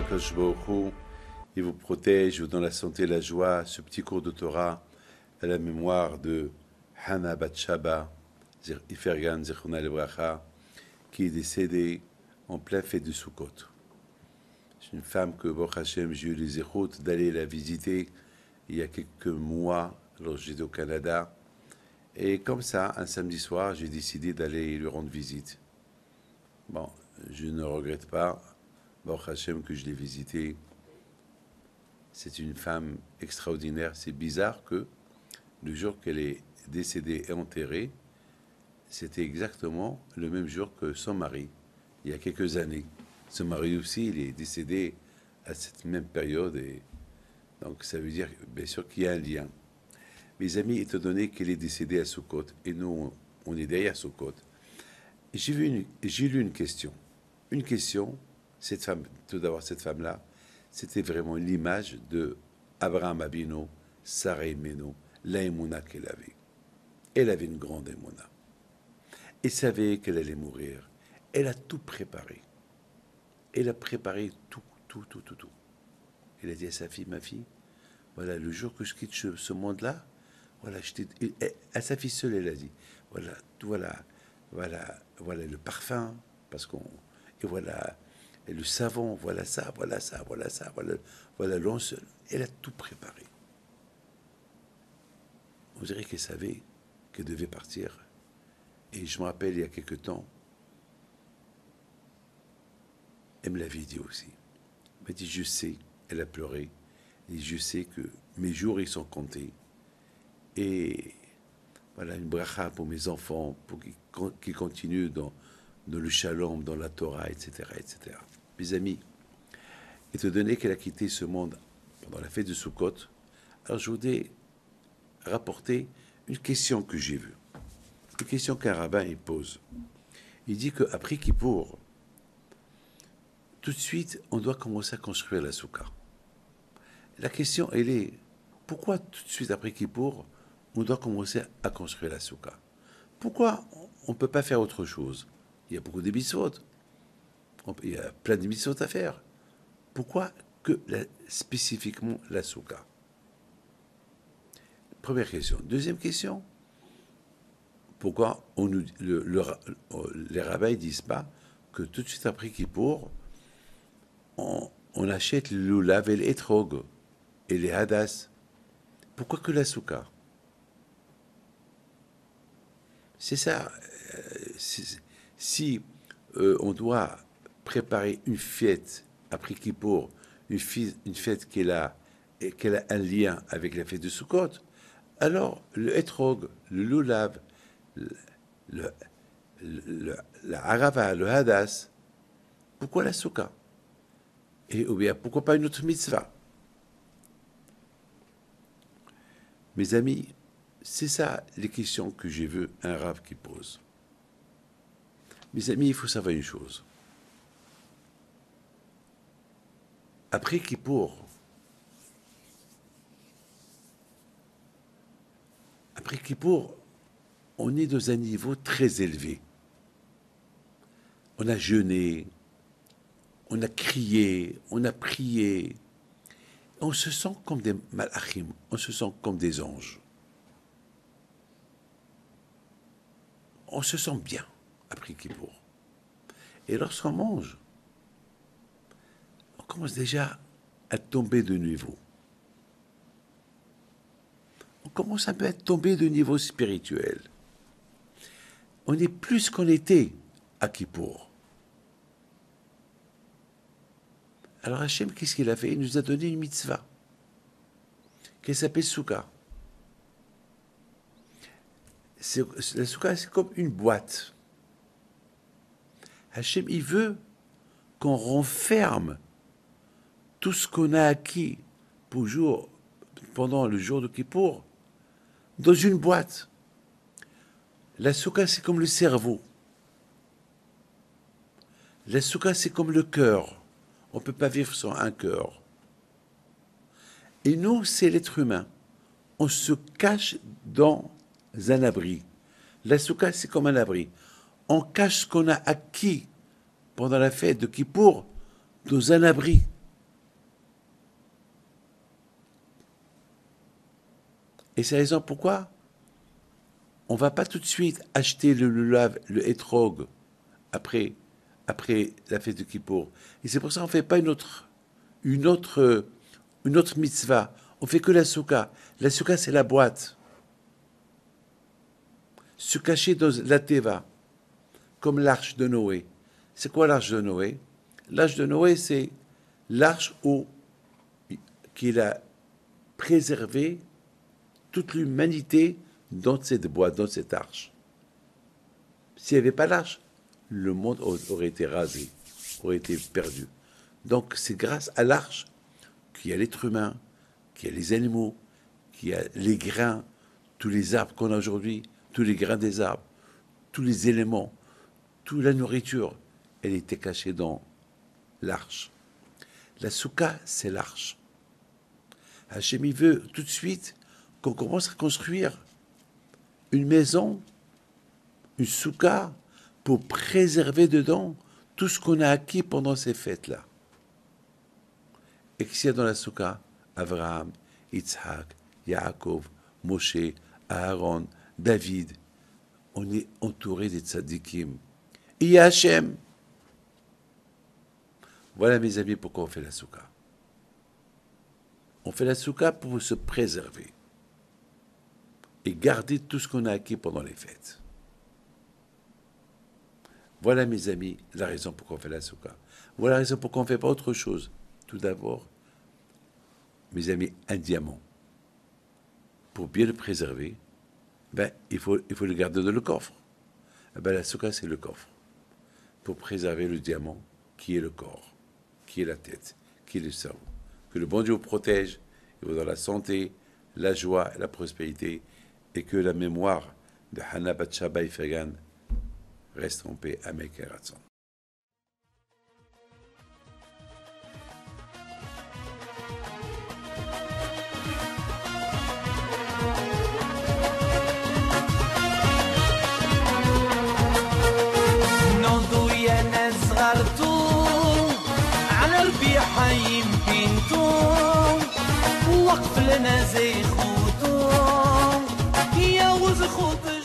qu'Akadosh Baruch Hu, il vous protège, vous donne la santé et la joie. Ce petit cours de Torah à la mémoire de Hana Bat Shaba, Ifergan Zechona Lebracha, qui est décédée en plein fête de Sukkot. C'est une femme que, Baruch Hashem, j'ai eu les écoutes d'aller la visiter il y a quelques mois, lorsque j'étais au Canada. Et comme ça, un samedi soir, j'ai décidé d'aller lui rendre visite. Bon, je ne regrette pas, Baruch Hashem, que je l'ai visitée. C'est une femme extraordinaire. C'est bizarre que le jour qu'elle est décédée et enterrée, c'était exactement le même jour que son mari, il y a quelques années. Son mari aussi, il est décédé à cette même période. Et donc, ça veut dire, bien sûr, qu'il y a un lien. Mes amis, étant donné qu'elle est décédée à Sukkot, et nous, on est derrière Sukkot, j'ai lu une question. Une question, cette femme, tout d'abord, cette femme-là, c'était vraiment l'image de Abraham Abinu, Sarah Imenu, la émouna qu'elle avait. Elle avait une grande émouna. Elle savait qu'elle allait mourir. Elle a tout préparé. Elle a préparé tout. Elle a dit à sa fille, ma fille, voilà, le jour que je quitte ce monde-là, voilà, à sa fille seule, elle a dit, voilà le parfum, et voilà le savon, voilà l'once. Elle a tout préparé. On dirait qu'elle savait qu'elle devait partir. Et je me rappelle, il y a quelque temps, elle me l'avait dit aussi. Elle m'a dit, je sais, elle a pleuré, et je sais que mes jours, ils sont comptés. Et voilà, une bracha pour mes enfants, pour qu'ils continuent dans le shalom, dans la Torah, etc., etc. Mes amis, étant donné qu'elle a quitté ce monde pendant la fête de Sukkot, alors je voudrais rapporter une question que j'ai vue. Une question qu'un rabbin il pose. Il dit qu'après Kippour, tout de suite, on doit commencer à construire la soukha. La question, elle est, pourquoi tout de suite après Kippour, on doit commencer à construire la soukha? Pourquoi on ne peut pas faire autre chose? Il y a beaucoup de mitzvot. Il y a plein de mitzvot à faire. Pourquoi spécifiquement la soukha? Première question. Deuxième question, pourquoi les rabbins ne disent pas que tout de suite après Kippour, on achète le lulav et l'étrog et les hadas? Pourquoi que la soukha? C'est ça. Si on doit préparer une fête après Kippour, une fête qui a un lien avec la fête de Sukkot, alors le etrog, le lulav, la harava, le hadas, pourquoi la soukha? Ou bien pourquoi pas une autre mitzvah? Mes amis, c'est ça les questions que j'ai vues un rav qui pose. Mes amis, il faut savoir une chose. Après Kippour, on est dans un niveau très élevé. On a jeûné, on a crié, on a prié. On se sent comme des malachim, on se sent comme des anges. On se sent bien après Kippour. Et lorsqu'on mange, on commence déjà à tomber de niveau. On commence un peu à tomber de niveau spirituel. On est plus qu'on était à Kippour. Alors Hachem, qu'est-ce qu'il a fait? Il nous a donné une mitzvah qui s'appelle Soukha. La Soukha, c'est comme une boîte. Hachem, il veut qu'on renferme tout ce qu'on a acquis pendant le jour de Kippour dans une boîte. La Soukha, c'est comme le cerveau. La Soukha, c'est comme le cœur. On ne peut pas vivre sans un cœur. Et nous, c'est l'être humain. On se cache dans un abri. La soukha, c'est comme un abri. On cache ce qu'on a acquis pendant la fête de Kippour dans un abri. Et c'est la raison pourquoi on ne va pas tout de suite acheter le lulav, le etrog, après la fête de Kippour. Et c'est pour ça qu'on ne fait pas une autre mitzvah. On fait que la souka. La souka, c'est la boîte. Se cacher dans la teva, comme l'arche de Noé. C'est quoi l'arche de Noé? L'arche de Noé, c'est l'arche qu'il a préservé toute l'humanité dans cette boîte, dans cette arche. S'il n'y avait pas l'arche, le monde aurait été rasé, aurait été perdu. Donc c'est grâce à l'arche qu'il y a l'être humain, qu'il y a les animaux, qu'il y a les grains, tous les arbres qu'on a aujourd'hui, tous les grains des arbres, tous les éléments, toute la nourriture, elle était cachée dans l'arche. La souka, c'est l'arche. Hachem, il veut tout de suite qu'on commence à construire une maison, une souka, pour préserver dedans tout ce qu'on a acquis pendant ces fêtes-là. Et qu'est-ce qu'il y a dans la souka? Abraham, Yitzhak, Yaakov, Moshe, Aaron, David. On est entouré des tzadikim. Et il y a Hachem. Voilà, mes amis, pourquoi on fait la souka. On fait la souka pour se préserver et garder tout ce qu'on a acquis pendant les fêtes. Voilà, mes amis, la raison pourquoi on fait la souka. Voilà la raison pourquoi on ne fait pas autre chose. Tout d'abord, mes amis, un diamant. Pour bien le préserver, il faut le garder dans le coffre. La souka, c'est le coffre. Pour préserver le diamant, qui est le corps, qui est la tête, qui est le cerveau. Que le bon Dieu vous protège, et vous dans la santé, la joie, la prospérité, et que la mémoire de Hana Bat Shaba Ifergan reste en paix. Amen. وقف لنا زي خوتو يا وز خوتو